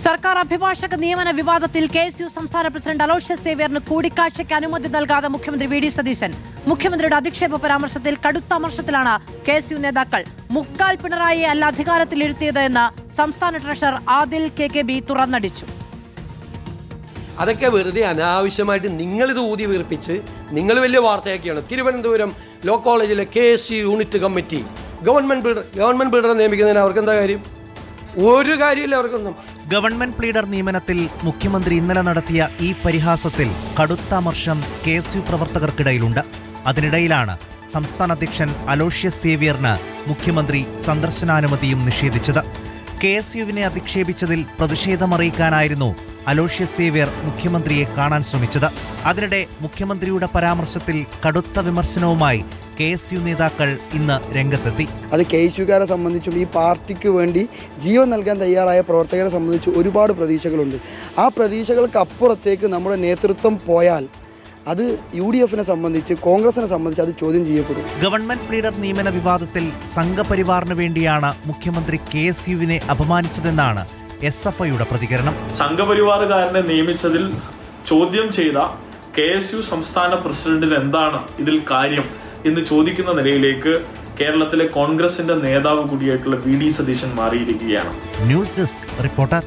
സർക്കാർ അഭിഭാഷക നിയമന വിവാദത്തിൽ KSU സംസ്ഥാന പ്രസിഡന്റ് അലോഷ്യസ് സേവ്യറിന് കൂടിക്കാഴ്ചയ്ക്ക് അനുമതി നൽകാതെ മുഖ്യമന്ത്രി VD സതീശൻ. മുഖ്യമന്ത്രിയുടെ അധിക്ഷേപ പരാമർശത്തിൽ കടുത്ത അമർഷത്തിലാണ് KSU നേതാക്കൾ. മുക്കാൽ പിണറായിയെ അല്ല അധികാരത്തിലിരുത്തിയത് എന്ന് സംസ്ഥാന ട്രഷറർ ആദിൽ KKB തുറന്നടിച്ചു. അതൊക്കെ വെറുതെ അനാവശ്യമായിട്ട് നിങ്ങളിത് ഊതി വീർപ്പിച്ച് നിങ്ങൾ വലിയ വാർത്തയാക്കിയാണ്. തിരുവനന്തപുരം ലോ കോളേജിലെ KSU യൂണിറ്റ് കമ്മിറ്റി ഗവൺമെന്റ് ബിൽഡറെ നിയമിക്കുന്നതിന് അവർക്ക് എന്താ കാര്യം? ഒരു കാര്യമില്ല അവർക്കൊന്നും. ഗവൺമെന്റ് പ്ലീഡർ നിയമനത്തിൽ മുഖ്യമന്ത്രി ഇന്നലെ നടത്തിയ ഈ പരിഹാസത്തിൽ കടുത്ത അമർഷം KSU പ്രവർത്തകർക്കിടയിലുണ്ട്. അതിനിടയിലാണ് സംസ്ഥാന അധ്യക്ഷൻ അലോഷ്യസ് സേവ്യറിന് മുഖ്യമന്ത്രി സന്ദർശനാനുമതിയും നിഷേധിച്ചത്. KSUവിനെ അധിക്ഷേപിച്ചതിൽ പ്രതിഷേധമറിയിക്കാനായിരുന്നു അലോഷ്യസ് സേവ്യർ മുഖ്യമന്ത്രിയെ കാണാൻ ശ്രമിച്ചത്. അതിനിടെ മുഖ്യമന്ത്രിയുടെ പരാമർശത്തിൽ കടുത്ത വിമർശനവുമായി KSU നേതാക്കൾ ഇന്ന് രംഗത്തെത്തി. അത് KSUകാരെ സംബന്ധിച്ചും ഈ പാർട്ടിക്ക് വേണ്ടി ജീവൻ നൽകാൻ തയ്യാറായ പ്രവർത്തകരെ സംബന്ധിച്ച് ഒരുപാട് പ്രതീക്ഷകളുണ്ട്. ആ പ്രതീക്ഷകൾക്ക് അപ്പുറത്തേക്ക് നമ്മുടെ നേതൃത്വം പോയാൽ അത് UDFനെ സംബന്ധിച്ച്, കോൺഗ്രസിനെ സംബന്ധിച്ച് അത് ചോദ്യം ചെയ്യപ്പെടും. ഗവൺമെന്റ് പ്ലീഡർ നിയമന വിവാദത്തിൽ സംഘപരിവാറിന് വേണ്ടിയാണ് മുഖ്യമന്ത്രി KSUവിനെ അപമാനിച്ചതെന്നാണ് SFIയുടെ പ്രതികരണം. സംഘപരിവാറുകാരനെ നിയമിച്ചതിൽ ചോദ്യം ചെയ്ത KSU സംസ്ഥാന പ്രസിഡന്റിന് എന്താണ് ഇതിൽ കാര്യം എന്ന് ചോദിക്കുന്ന നിലയിലേക്ക് കേരളത്തിലെ കോൺഗ്രസിന്റെ നേതാവ് കൂടിയായിട്ടുള്ള VD സതീശൻ മാറിയിരിക്കുകയാണ്. News desk reporter.